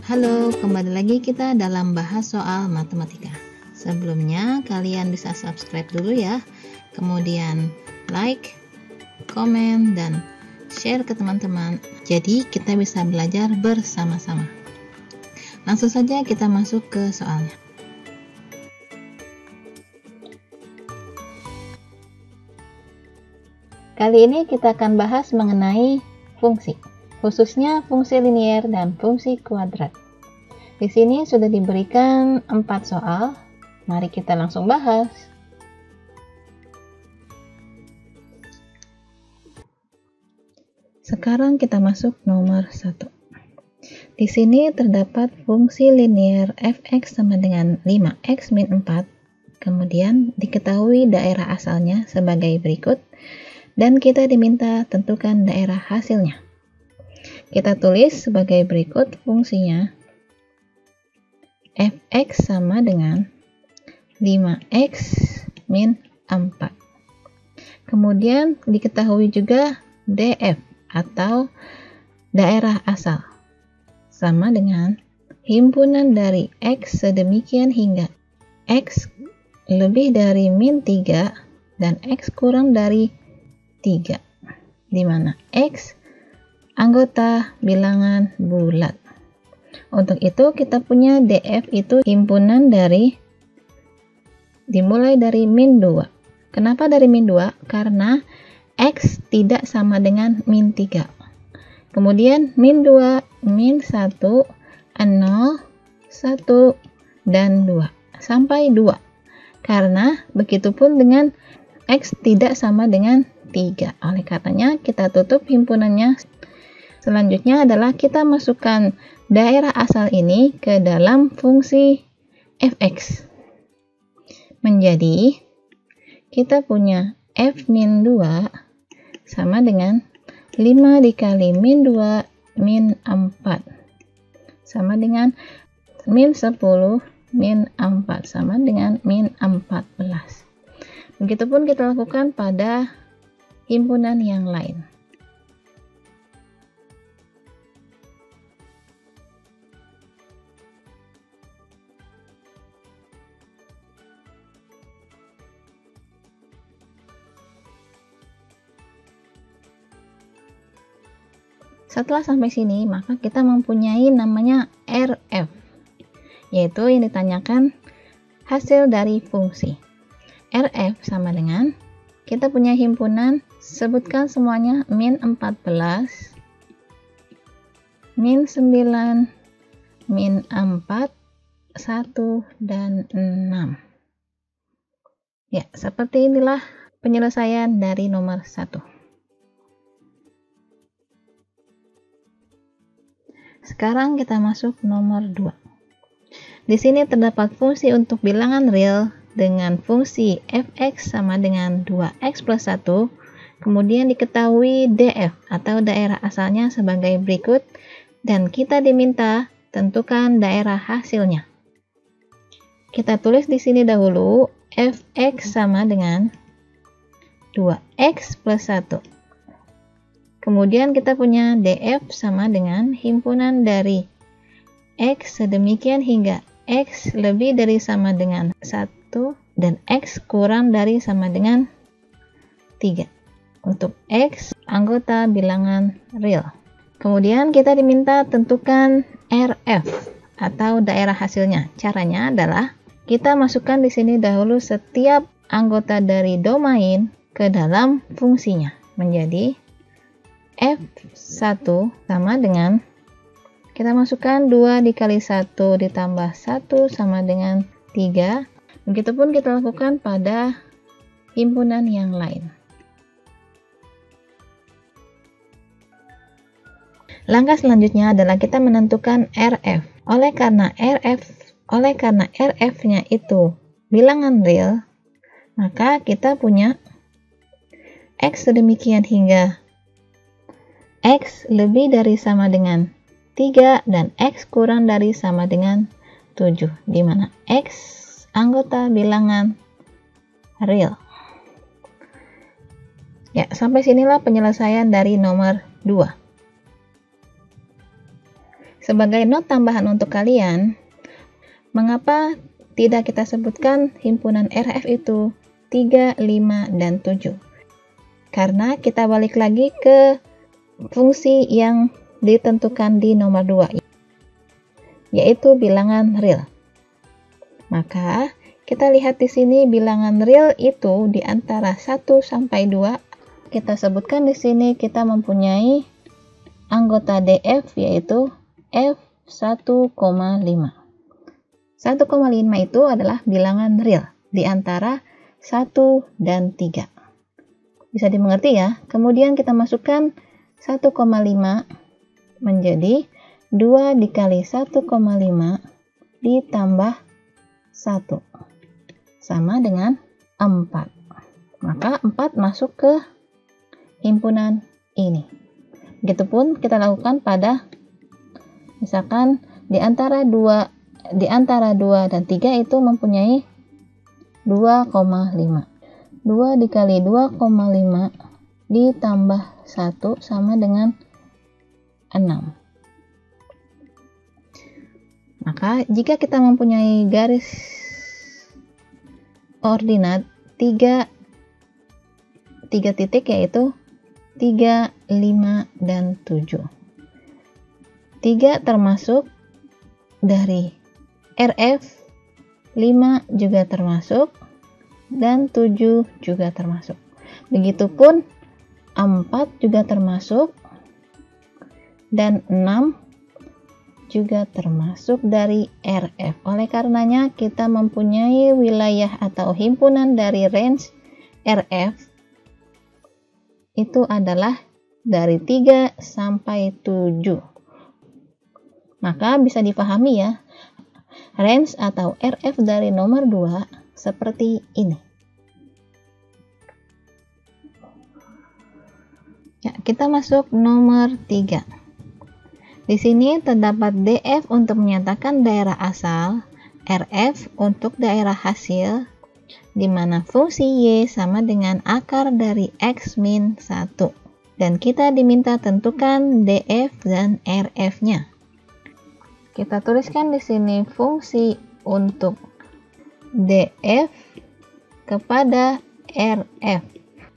Halo, kembali lagi kita dalam bahas soal matematika. Sebelumnya, kalian bisa subscribe dulu ya. Kemudian like, komen, dan share ke teman-teman. Jadi, kita bisa belajar bersama-sama. Langsung saja kita masuk ke soalnya. Kali ini kita akan bahas mengenai fungsi, khususnya fungsi linier dan fungsi kuadrat. Di sini sudah diberikan 4 soal. Mari kita langsung bahas. Sekarang kita masuk nomor 1. Di sini terdapat fungsi linier f(x) sama dengan 5x min 4. Kemudian diketahui daerah asalnya sebagai berikut. Dan kita diminta tentukan daerah hasilnya. Kita tulis sebagai berikut fungsinya. Fx sama dengan 5x min 4. Kemudian diketahui juga df atau daerah asal sama dengan himpunan dari x sedemikian hingga x lebih dari min 3 dan x kurang dari 3, di mana x anggota bilangan bulat. Untuk itu kita punya df itu himpunan dari dimulai dari min 2. Kenapa dari min 2? Karena x tidak sama dengan min 3. Kemudian min 2, min 1, 0, 1, dan 2 sampai 2. Karena begitupun dengan x tidak sama dengan 3. Oleh karenanya kita tutup himpunannya. Selanjutnya adalah kita masukkan daerah asal ini ke dalam fungsi fx. Menjadi kita punya f min 2 sama dengan 5 dikali min 2 min 4 sama dengan min 10 min 4 sama dengan min 14. Begitupun kita lakukan pada himpunan yang lain. Setelah sampai sini, maka kita mempunyai namanya RF, yaitu yang ditanyakan hasil dari fungsi. RF sama dengan kita punya himpunan, sebutkan semuanya, min 14, min 9, min 4, 1, dan 6. Ya, seperti inilah penyelesaian dari nomor 1. Sekarang kita masuk nomor 2. Di sini terdapat fungsi untuk bilangan real dengan fungsi fx sama dengan 2x plus 1, kemudian diketahui df atau daerah asalnya sebagai berikut, dan kita diminta tentukan daerah hasilnya. Kita tulis di sini dahulu fx sama dengan 2x plus 1. Kemudian kita punya df sama dengan himpunan dari x sedemikian hingga x lebih dari sama dengan 1 dan x kurang dari sama dengan 3 untuk x anggota bilangan real. Kemudian kita diminta tentukan RF atau daerah hasilnya. Caranya adalah kita masukkan di sini dahulu setiap anggota dari domain ke dalam fungsinya. Menjadi F1 sama dengan kita masukkan 2 dikali 1 ditambah 1 sama dengan 3. Begitupun kita lakukan pada himpunan yang lain. Langkah selanjutnya adalah kita menentukan RF. Oleh karena RF-nya itu bilangan real, maka kita punya x sedemikian hingga x lebih dari sama dengan 3 dan x kurang dari sama dengan 7, di mana x anggota bilangan real. Ya, sampai sinilah penyelesaian dari nomor 2. Sebagai not tambahan untuk kalian, mengapa tidak kita sebutkan himpunan RF itu 3, 5, dan 7? Karena kita balik lagi ke fungsi yang ditentukan di nomor 2, yaitu bilangan real. Maka kita lihat di sini bilangan real itu di antara 1 sampai 2. Kita sebutkan di sini kita mempunyai anggota DF yaitu F1,5. 1,5 itu adalah bilangan real di antara 1 dan 3. Bisa dimengerti ya? Kemudian kita masukkan 1,5 menjadi 2 dikali 1,5 ditambah 1 sama dengan 4. Maka 4 masuk ke himpunan ini. Begitupun kita lakukan pada misalkan di antara 2 dan 3 itu mempunyai 2,5. 2 dikali 2,5 ditambah 1 sama dengan 6. Maka jika kita mempunyai garis ordinat 3 titik yaitu 3, 5, dan 7. 3 termasuk dari RF, 5 juga termasuk, dan 7 juga termasuk. Begitupun 4 juga termasuk, dan 6 juga termasuk dari RF. Oleh karenanya kita mempunyai wilayah atau himpunan dari range RF itu adalah dari 3 sampai 7. Maka bisa dipahami ya, range atau RF dari nomor 2 seperti ini. Ya, kita masuk nomor 3. Di sini terdapat DF untuk menyatakan daerah asal, RF untuk daerah hasil, di mana fungsi Y sama dengan akar dari X min 1. Dan kita diminta tentukan DF dan RF-nya. Kita tuliskan di sini fungsi untuk DF kepada RF,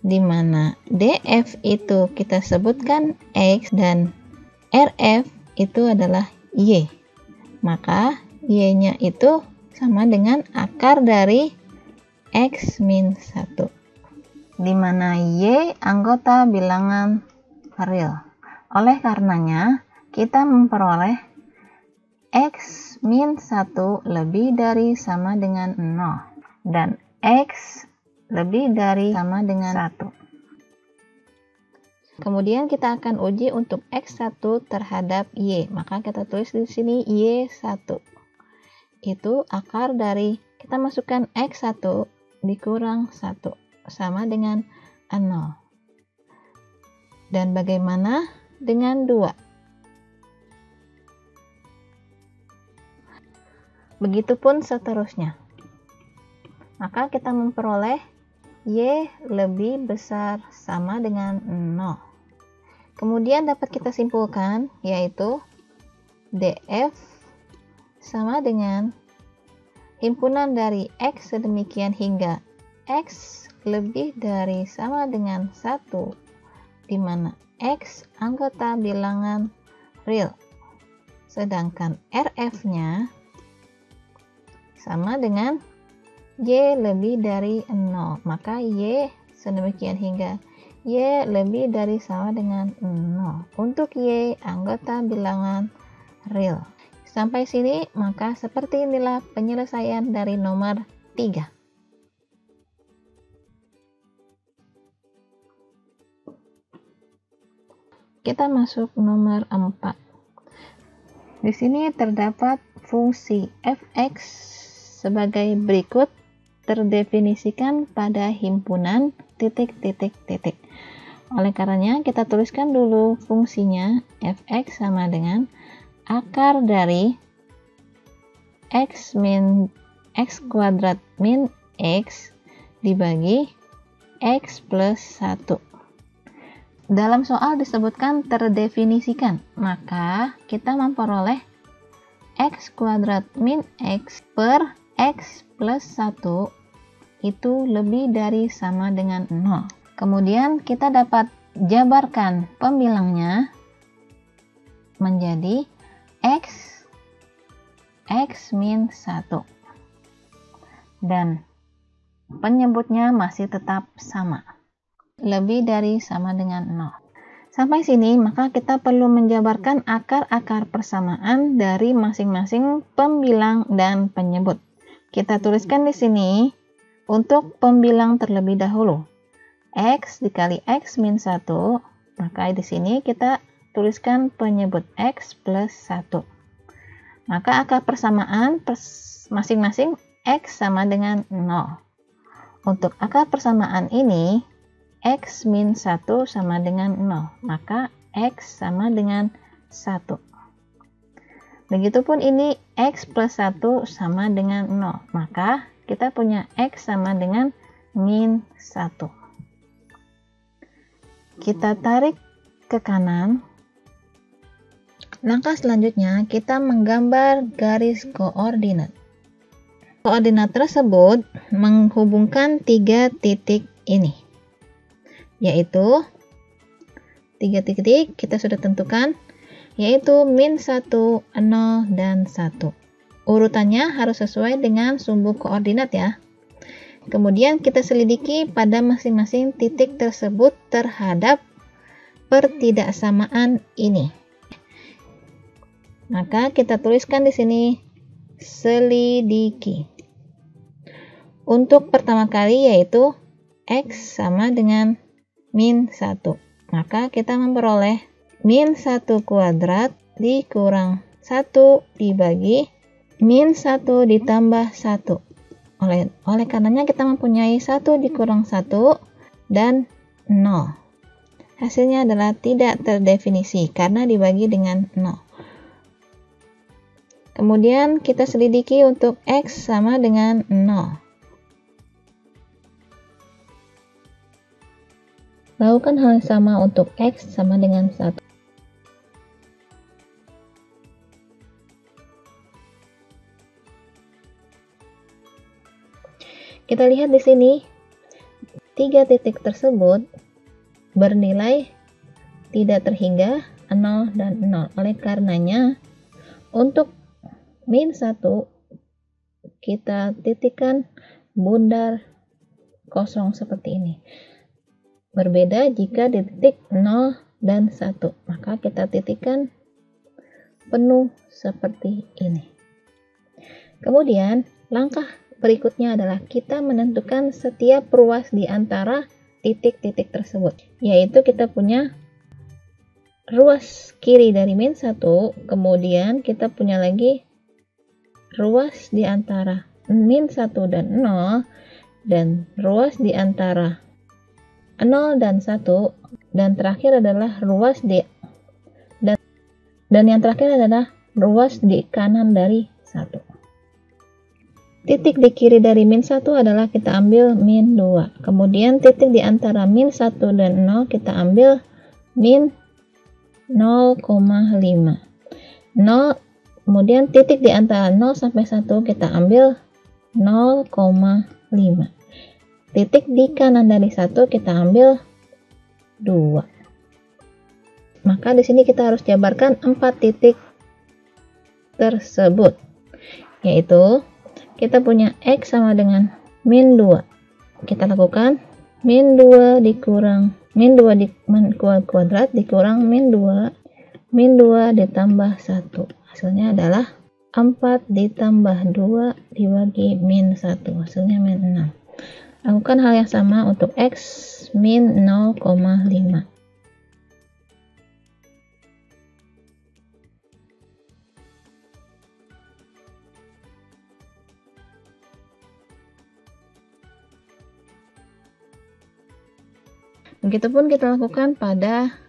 di mana DF itu kita sebutkan X dan RF itu adalah Y. Maka Y-nya itu sama dengan akar dari X min 1, di mana Y anggota bilangan real. Oleh karenanya, kita memperoleh X min 1 lebih dari sama dengan 0, dan X lebih dari sama dengan 1. Kemudian kita akan uji untuk X1 terhadap Y. Maka kita tulis di sini Y1. Itu akar dari, kita masukkan X1 dikurang 1 sama dengan 0. Dan bagaimana dengan 2? Begitupun seterusnya. Maka kita memperoleh Y lebih besar sama dengan 0. Kemudian dapat kita simpulkan yaitu DF sama dengan himpunan dari X sedemikian hingga X lebih dari sama dengan 1, di mana X anggota bilangan real, sedangkan RF-nya sama dengan Y lebih dari 0. Maka Y sedemikian hingga Y lebih dari sama dengan 0 untuk Y anggota bilangan real. Sampai sini, maka seperti inilah penyelesaian dari nomor 3. Kita masuk nomor 4. Di sini terdapat fungsi fx sebagai berikut, terdefinisikan pada himpunan titik-titik-titik. Oleh karenanya, kita tuliskan dulu fungsinya fx sama dengan akar dari x kuadrat min x dibagi x plus 1. dalam soal disebutkan terdefinisikan, maka kita memperoleh x kuadrat min x per x plus 1 itu lebih dari sama dengan 0. Kemudian kita dapat jabarkan pembilangnya menjadi x min 1. Dan penyebutnya masih tetap sama. Lebih dari sama dengan 0. Sampai sini, maka kita perlu menjabarkan akar-akar persamaan dari masing-masing pembilang dan penyebut. Kita tuliskan di sini untuk pembilang terlebih dahulu. X dikali X min 1, maka di sini kita tuliskan penyebut X plus 1. Maka akar persamaan masing-masing X sama dengan 0. Untuk akar persamaan ini, X min 1 sama dengan 0. Maka X sama dengan 1. Begitupun ini X plus 1 sama dengan 0. Maka kita punya X sama dengan min 1. Kita tarik ke kanan. Langkah selanjutnya, kita menggambar garis koordinat. Koordinat tersebut menghubungkan 3 titik ini, yaitu 3 titik kita sudah tentukan, yaitu min 1, 0, dan 1. Urutannya harus sesuai dengan sumbu koordinat ya. Kemudian kita selidiki pada masing-masing titik tersebut terhadap pertidaksamaan ini. Maka kita tuliskan di sini selidiki. Untuk pertama kali yaitu X sama dengan min 1. Maka kita memperoleh min 1 kuadrat dikurang 1 dibagi min 1 ditambah 1. Oleh karenanya kita mempunyai 1 dikurang 1 dan 0. Hasilnya adalah tidak terdefinisi karena dibagi dengan 0. Kemudian kita selidiki untuk X sama dengan 0. Lakukan hal yang sama untuk X sama dengan 1. Kita lihat di sini, 3 titik tersebut bernilai tidak terhingga 0 dan 0. Oleh karenanya, untuk min 1, kita titikkan bundar kosong seperti ini. Berbeda jika di titik 0 dan 1, maka kita titikkan penuh seperti ini. Kemudian, langkah berikutnya adalah kita menentukan setiap ruas di antara titik-titik tersebut, yaitu kita punya ruas kiri dari min 1, kemudian kita punya lagi ruas di antara min 1 dan 0, dan ruas di antara 0 dan 1, dan terakhir adalah ruas di dan yang terakhir adalah ruas di kanan dari 1. Titik di kiri dari min 1 adalah kita ambil min 2. Kemudian titik di antara min 1 dan 0 kita ambil min 0,5. 0, kemudian titik di antara 0 sampai 1 kita ambil 0,5. Titik di kanan dari 1 kita ambil 2. Maka di sini kita harus jabarkan 4 titik tersebut, yaitu kita punya X sama dengan min 2. Kita lakukan min 2 dikurang min 2 kuadrat dikurang min 2 ditambah 1. Hasilnya adalah 4 ditambah 2 dibagi min 1. Hasilnya min 6. Lakukan hal yang sama untuk X min 0,5. Begitupun kita lakukan pada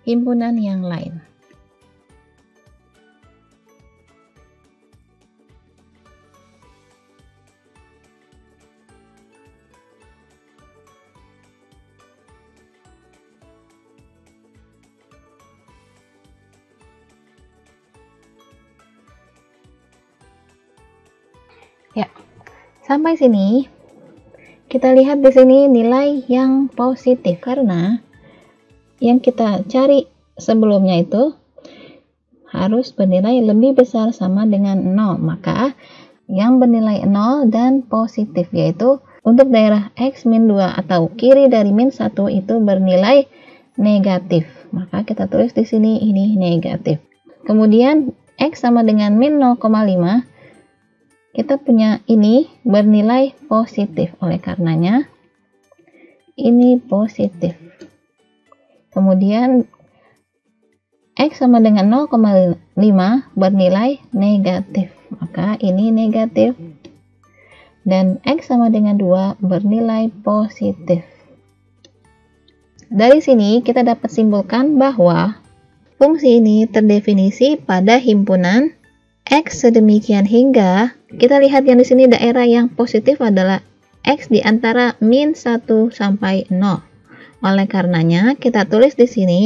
himpunan yang lain. Sampai sini kita lihat di sini nilai yang positif, karena yang kita cari sebelumnya itu harus bernilai lebih besar sama dengan 0. Maka yang bernilai 0 dan positif, yaitu untuk daerah X min 2 atau kiri dari min 1 itu bernilai negatif. Maka kita tulis di sini ini negatif. Kemudian X sama dengan min 0,5, kita punya ini bernilai positif. Oleh karenanya ini positif. Kemudian X sama dengan 0,5 bernilai negatif. Maka ini negatif. Dan X sama dengan 2 bernilai positif. Dari sini kita dapat simpulkan bahwa fungsi ini terdefinisi pada himpunan X sedemikian hingga kita lihat yang di sini daerah yang positif adalah X di antara min 1 sampai 0. Oleh karenanya kita tulis di sini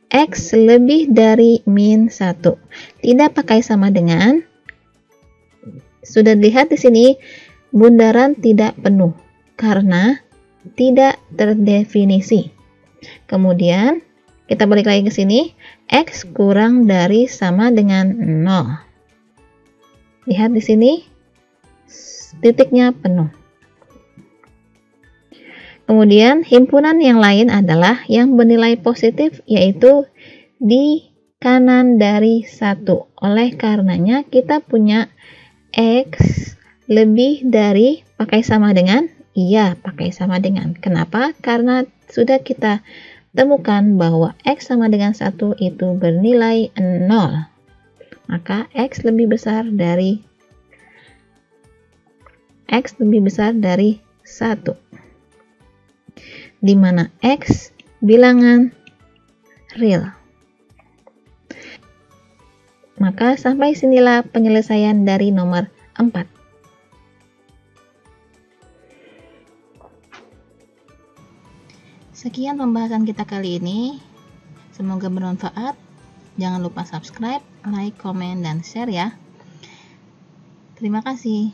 X lebih dari min 1. Tidak pakai sama dengan, sudah dilihat di sini bundaran tidak penuh karena tidak terdefinisi. Kemudian kita balik lagi ke sini, X kurang dari sama dengan 0. Lihat di sini titiknya penuh. Kemudian himpunan yang lain adalah yang bernilai positif, yaitu di kanan dari 1. Oleh karenanya kita punya X lebih dari, pakai sama dengan? Iya, pakai sama dengan. Kenapa? Karena sudah kita temukan bahwa X sama dengan 1 itu bernilai 0. Maka X lebih besar dari 1. Di mana X bilangan real. Maka sampai sinilah penyelesaian dari nomor 4. Sekian pembahasan kita kali ini. Semoga bermanfaat. Jangan lupa subscribe, like, komen, dan share ya. Terima kasih.